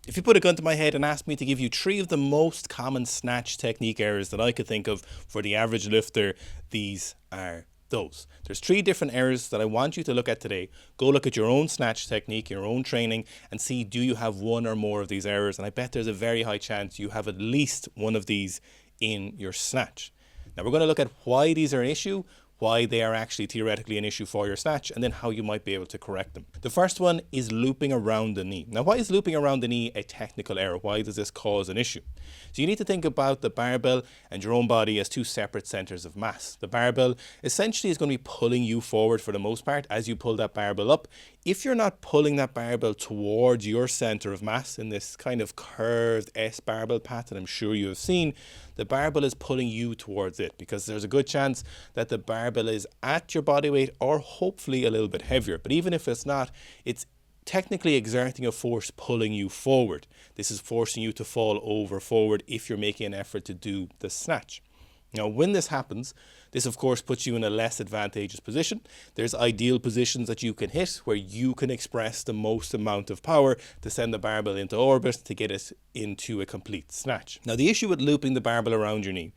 If you put a gun to my head and asked me to give you 3 of the most common snatch technique errors that I could think of for the average lifter, these are those. There's 3 different errors that I want you to look at today. Go look at your own snatch technique, your own training, and see, do you have one or more of these errors? And I bet there's a very high chance you have at least one of these in your snatch. Now we're going to look at why these are an issue, why they are actually theoretically an issue for your snatch, and then how you might be able to correct them. The first one is looping around the knee. Now, why is looping around the knee a technical error? Why does this cause an issue? So you need to think about the barbell and your own body as 2 separate centers of mass. The barbell essentially is going to be pulling you forward for the most part as you pull that barbell up. If you're not pulling that barbell towards your center of mass in this kind of curved S barbell pattern I'm sure you have seen, the barbell is pulling you towards it because there's a good chance that the barbell is at your body weight or hopefully a little bit heavier. But even if it's not, it's technically exerting a force pulling you forward. This is forcing you to fall over forward if you're making an effort to do the snatch. Now, when this happens, this of course puts you in a less advantageous position. There's ideal positions that you can hit where you can express the most amount of power to send the barbell into orbit to get it into a complete snatch. Now, the issue with looping the barbell around your knee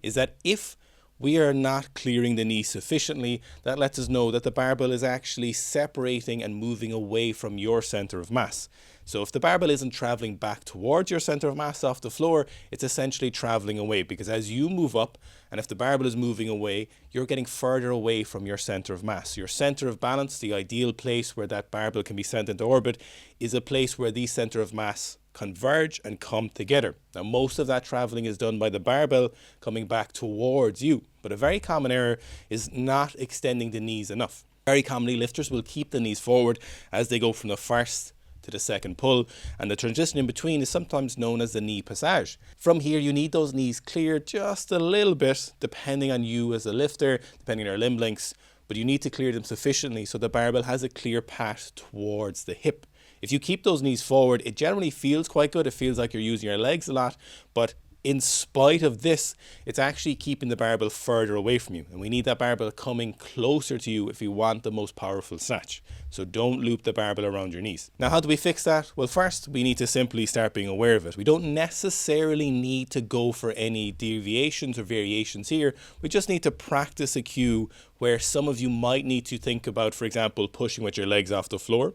is that if we are not clearing the knee sufficiently, that lets us know that the barbell is actually separating and moving away from your center of mass. So if the barbell isn't traveling back towards your center of mass off the floor, it's essentially traveling away, because as you move up, and if the barbell is moving away, you're getting further away from your center of mass. Your center of balance, the ideal place where that barbell can be sent into orbit, is a place where these center of mass converge and come together. Now, most of that traveling is done by the barbell coming back towards you, but a very common error is not extending the knees enough. Very commonly, lifters will keep the knees forward as they go from the first to the second pull, and the transition in between is sometimes known as the knee passage. From here, you need those knees cleared just a little bit, depending on you as a lifter, depending on your limb lengths, but you need to clear them sufficiently so the barbell has a clear path towards the hip. If you keep those knees forward, it generally feels quite good. It feels like you're using your legs a lot, but in spite of this, it's actually keeping the barbell further away from you. And we need that barbell coming closer to you if we want the most powerful snatch. So don't loop the barbell around your knees. Now, how do we fix that? Well, first, we need to simply start being aware of it. We don't necessarily need to go for any deviations or variations here. We just need to practice a cue where some of you might need to think about, for example, pushing with your legs off the floor.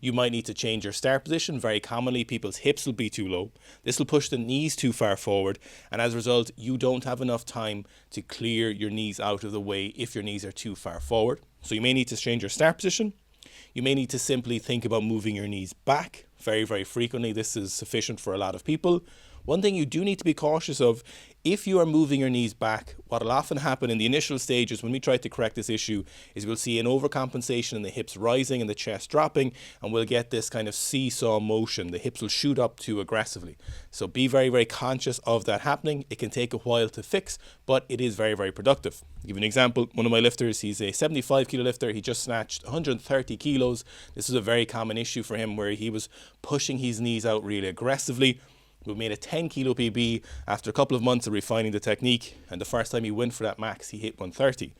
You might need to change your start position. Very commonly, people's hips will be too low. This will push the knees too far forward, and as a result, you don't have enough time to clear your knees out of the way if your knees are too far forward. So you may need to change your start position. You may need to simply think about moving your knees back very, very frequently. This is sufficient for a lot of people. One thing you do need to be cautious of, if you are moving your knees back, what will often happen in the initial stages when we try to correct this issue is we'll see an overcompensation in the hips rising and the chest dropping, and we'll get this kind of seesaw motion. The hips will shoot up too aggressively. So be very, very conscious of that happening. It can take a while to fix, but it is very, very productive. I'll give you an example. One of my lifters, he's a 75 kilo lifter. He just snatched 130 kilos. This is a very common issue for him where he was pushing his knees out really aggressively. We made a 10 kilo PB after a couple of months of refining the technique, and the first time he went for that max, he hit 130.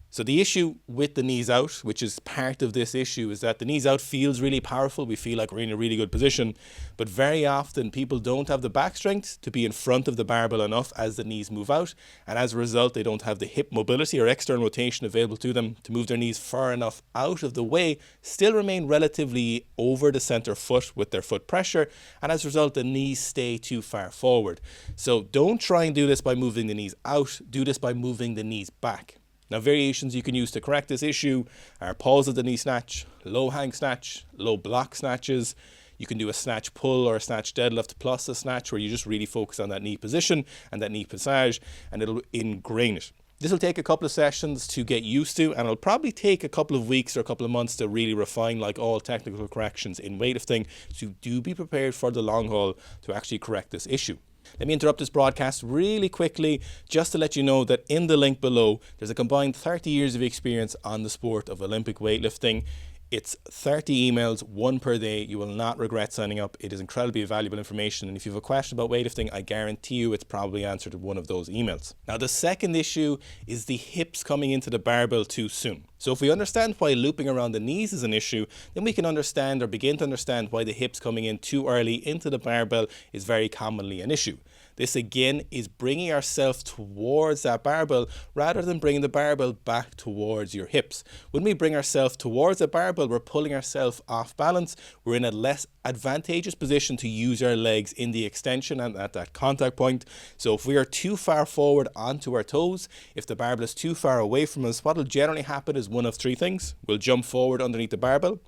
So the issue with the knees out, which is part of this issue, is that the knees out feels really powerful. We feel like we're in a really good position, but very often people don't have the back strength to be in front of the barbell enough as the knees move out, and as a result, they don't have the hip mobility or external rotation available to them to move their knees far enough out of the way, still remain relatively over the center foot with their foot pressure, and as a result, the knees stay too far forward. So don't try and do this by moving the knees out, do this by moving the knees back. Now, variations you can use to correct this issue are pause of the knee snatch, low hang snatch, low block snatches. You can do a snatch pull or a snatch deadlift plus a snatch where you just really focus on that knee position and that knee passage, and it'll ingrain it. This will take a couple of sessions to get used to, and it'll probably take a couple of weeks or a couple of months to really refine, like all technical corrections in weightlifting. So do be prepared for the long haul to actually correct this issue. Let me interrupt this broadcast really quickly just to let you know that in the link below, there's a combined 30 years of experience on the sport of Olympic weightlifting. It's 30 emails, one per day. You will not regret signing up. It is incredibly valuable information. And if you have a question about weightlifting, I guarantee you it's probably answered in one of those emails. Now, the second issue is the hips coming into the barbell too soon. So if we understand why looping around the knees is an issue, then we can understand or begin to understand why the hips coming in too early into the barbell is very commonly an issue. This again is bringing ourselves towards that barbell rather than bringing the barbell back towards your hips. When we bring ourselves towards the barbell, we're pulling ourselves off balance. We're in a less advantageous position to use our legs in the extension and at that contact point. So if we are too far forward onto our toes, if the barbell is too far away from us, what will generally happen is one of three things. We'll jump forward underneath the barbell.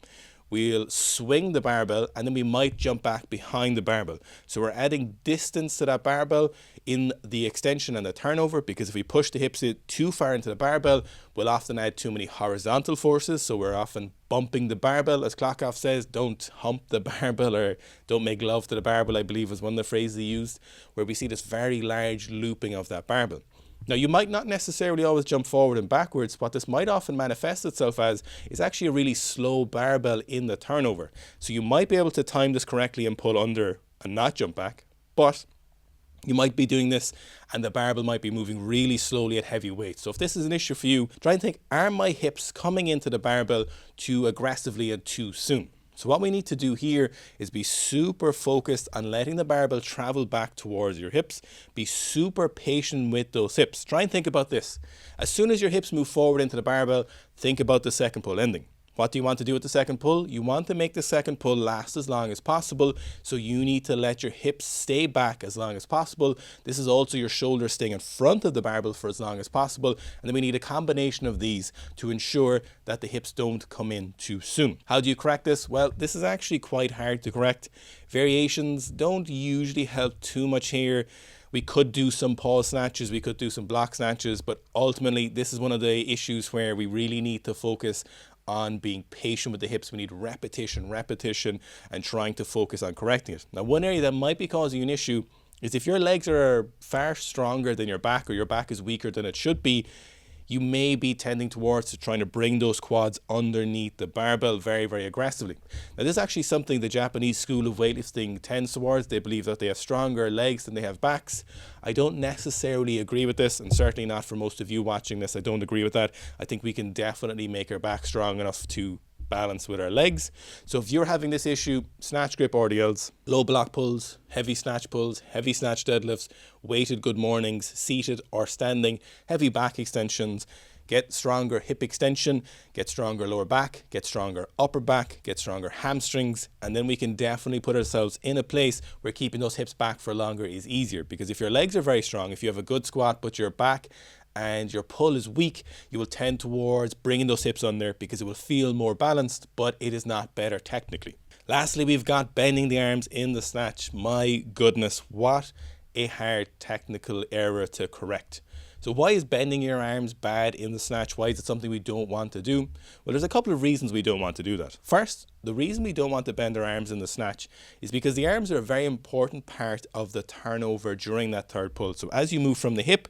We'll swing the barbell, and then we might jump back behind the barbell. So we're adding distance to that barbell in the extension and the turnover, because if we push the hips too far into the barbell, we'll often add too many horizontal forces. So we're often bumping the barbell. As Klokov says, don't hump the barbell, or don't make love to the barbell, I believe was one of the phrases he used, where we see this very large looping of that barbell. Now, you might not necessarily always jump forward and backwards. What this might often manifest itself as is actually a really slow barbell in the turnover. So you might be able to time this correctly and pull under and not jump back, but you might be doing this and the barbell might be moving really slowly at heavy weight. So if this is an issue for you, try and think, are my hips coming into the barbell too aggressively and too soon? So what we need to do here is be super focused on letting the barbell travel back towards your hips. Be super patient with those hips. Try and think about this. As soon as your hips move forward into the barbell, think about the second pull ending. What do you want to do with the second pull? You want to make the second pull last as long as possible. So you need to let your hips stay back as long as possible. This is also your shoulders staying in front of the barbell for as long as possible. And then we need a combination of these to ensure that the hips don't come in too soon. How do you correct this? Well, this is actually quite hard to correct. Variations don't usually help too much here. We could do some pause snatches, we could do some block snatches, but ultimately this is one of the issues where we really need to focus on being patient with the hips. We need repetition, and trying to focus on correcting it. Now, one area that might be causing an issue is if your legs are far stronger than your back, or your back is weaker than it should be, you may be tending towards trying to bring those quads underneath the barbell very, very aggressively. Now, this is actually something the Japanese school of weightlifting tends towards. They believe that they have stronger legs than they have backs. I don't necessarily agree with this, and certainly not for most of you watching this. I don't agree with that. I think we can definitely make our back strong enough to balance with our legs. So if you're having this issue, snatch grip RDLs, low block pulls, heavy snatch pulls, heavy snatch deadlifts, weighted good mornings, seated or standing, heavy back extensions, get stronger hip extension, get stronger lower back, get stronger upper back, get stronger hamstrings, and then we can definitely put ourselves in a place where keeping those hips back for longer is easier. Because if your legs are very strong, if you have a good squat but your back and your pull is weak, you will tend towards bringing those hips under because it will feel more balanced, but it is not better technically. Lastly, we've got bending the arms in the snatch. My goodness, what a hard technical error to correct. So why is bending your arms bad in the snatch? Why is it something we don't want to do? Well, there's a couple of reasons we don't want to do that. First, the reason we don't want to bend our arms in the snatch is because the arms are a very important part of the turnover during that third pull. So as you move from the hip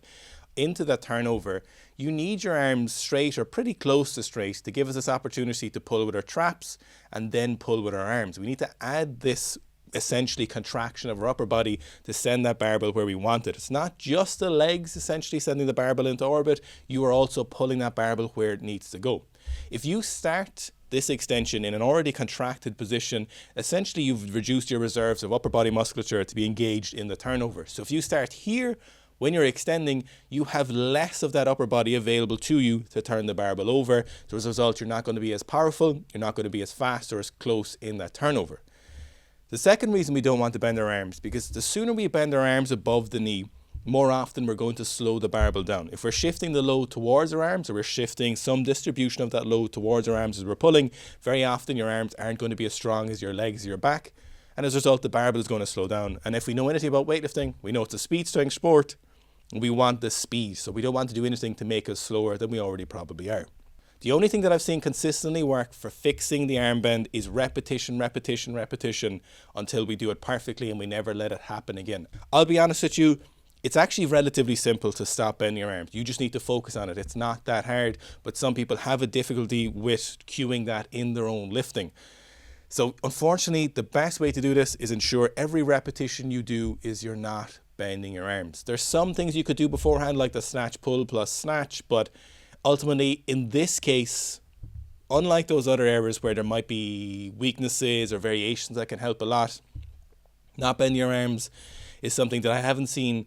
into that turnover, you need your arms straight or pretty close to straight to give us this opportunity to pull with our traps and then pull with our arms. We need to add this essentially contraction of our upper body to send that barbell where we want it. It's not just the legs essentially sending the barbell into orbit, you are also pulling that barbell where it needs to go. If you start this extension in an already contracted position, essentially you've reduced your reserves of upper body musculature to be engaged in the turnover. So if you start here, when you're extending, you have less of that upper body available to you to turn the barbell over. So as a result, you're not going to be as powerful, you're not going to be as fast or as close in that turnover. The second reason we don't want to bend our arms, because the sooner we bend our arms above the knee, more often we're going to slow the barbell down. If we're shifting the load towards our arms, or we're shifting some distribution of that load towards our arms as we're pulling, very often your arms aren't going to be as strong as your legs or your back. And as a result, the barbell is going to slow down. And if we know anything about weightlifting, we know it's a speed strength sport. We want the speed, so we don't want to do anything to make us slower than we already probably are. The only thing that I've seen consistently work for fixing the arm bend is repetition until we do it perfectly and we never let it happen again. I'll be honest with you, It's actually relatively simple to stop bending your arms. You just need to focus on it. It's not that hard, but some people have a difficulty with cueing that in their own lifting. So unfortunately, the best way to do this is ensure every repetition you do is you're not bending your arms. There's some things you could do beforehand, like the snatch pull plus snatch, but ultimately in this case, unlike those other areas where there might be weaknesses or variations that can help a lot, not bending your arms is something that I haven't seen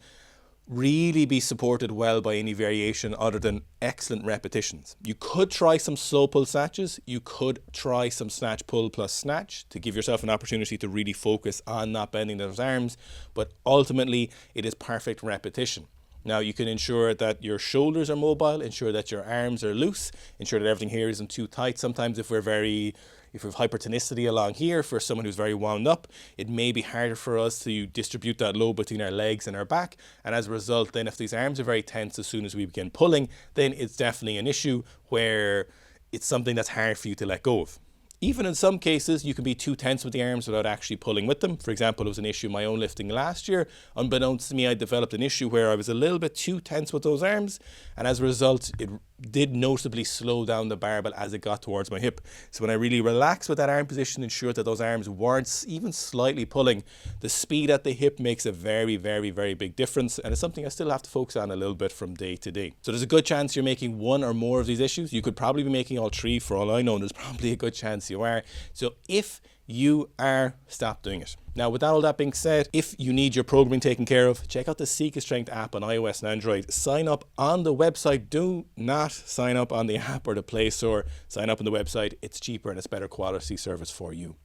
really be supported well by any variation other than excellent repetitions. You could try some slow pull snatches. You could try some snatch pull plus snatch to give yourself an opportunity to really focus on not bending those arms, but ultimately it is perfect repetition. Now you can ensure that your shoulders are mobile, ensure that your arms are loose, ensure that everything here isn't too tight. Sometimes if we have hypertonicity along here, for someone who's very wound up, it may be harder for us to distribute that load between our legs and our back. And as a result, then if these arms are very tense as soon as we begin pulling, then it's definitely an issue where it's something that's hard for you to let go of. Even in some cases, you can be too tense with the arms without actually pulling with them. For example, it was an issue in my own lifting last year. Unbeknownst to me, I developed an issue where I was a little bit too tense with those arms. And as a result, it did noticeably slow down the barbell as it got towards my hip. So when I really relaxed with that arm position, ensured that those arms weren't even slightly pulling, the speed at the hip makes a very, very, very big difference. And it's something I still have to focus on a little bit from day to day. So there's a good chance you're making one or more of these issues. You could probably be making all three for all I know. There's probably a good chance you are. So if you are, stop doing it. Now, with all that being said, if you need your programming taken care of, check out the Sika Strength app on iOS and Android. Sign up on the website. Do not sign up on the app or the Play Store. Sign up on the website. It's cheaper and it's better quality service for you.